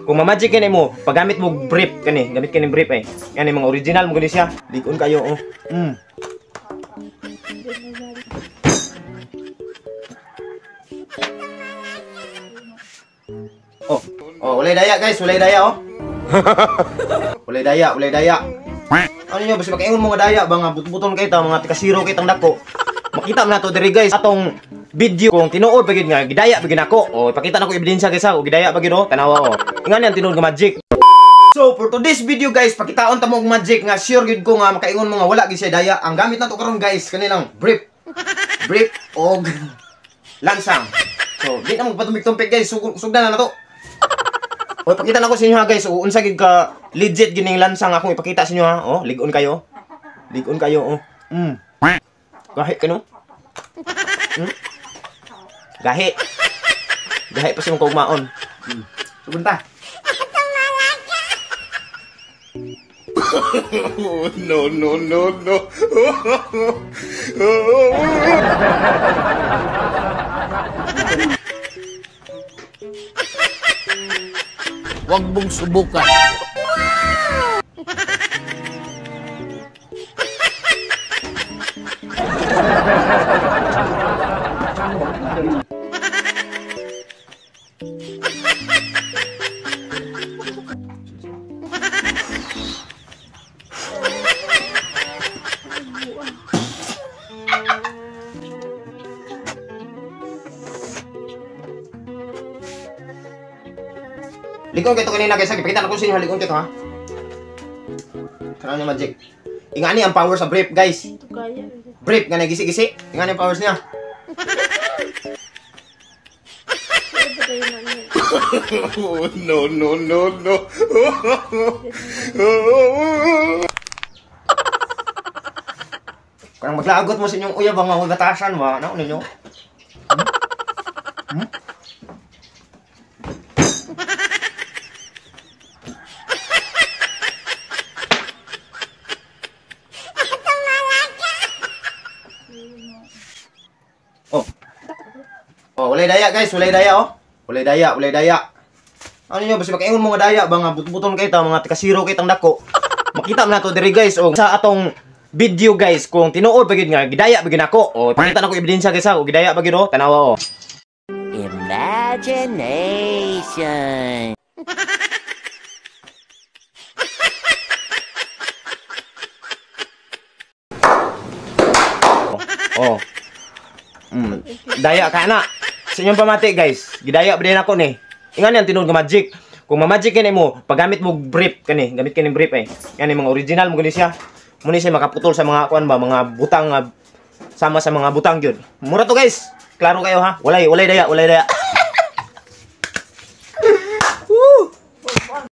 Kung ma-magic kini mo, paggamit mo brief kani, gamit kini brief eh. Yan mga original mo gani siya. Ligon kayo oh. Ulay daya guys, ulay daya oh. Ulay daya. Ano nyo, basta makaingon mga daya ba nga buton kayo ta, mga tikasiro kayo tang dako. Makita mo na to diri guys, atong video kung tinuod pagid nga gidaya pagid ako. Ipakita na ko ebidensya guys ha, gidaya pagid oh, tanawa oh. Ingan yan tinuod nga magic. So for today's video guys, pakitaon ta mo og magic nga sure gid ko nga makaingon mo nga wala gid siya daya. Ang gamit na to karon guys, kanilang brief og lansang. So di na magpatumpik-tumpik guys, sugdan na to. Pakita na ko sa inyo ha guys, unsa gid ka legit gining lansang akong ipakita sa inyo ha. Ligon kayo. Ligon kayo oh. Gahi ka no? Gahi pa siya mong kaugmaon. Sugunta. No. Huwag mong subukan. Ligon kayo kanina guys, ipakita na ko sa inyo, ligon kayo ha. Karang yung magic. Ingani ang power sa brief guys. Brief nga nagisi-gisi. Ingani ang powers niya. No. Karang maglagot mo sa inyong uyab ang mga batasan ba? Ano ninyo? Ulay daya guys, ulay daya oh. Ulay daya. Ano nyo, basta makaingon mga daya ba nga buton kayo ta, mga tikasiro kayo tang dako. Makita mo na to diri guys sa atong video guys kung tinuod pagid nga gidaya pagid ako. Pakita na ko ebidensya guys ha, gidaya pagid oh, tanawa oh. Imagination. Daya ka na. Sa inyong pamati guys, gidaya ba din ako ni. Ingan yan tinuod nga magic. Kung ma-magic kini mo, paggamit mo brief kani, gamit kini brief eh. Yan mga original mo gani siya. Muni siya makaputol sa mga kuan ba, mga butang sama sa mga butang gyud. Mura to guys. Klaro kayo ha. Ulay daya.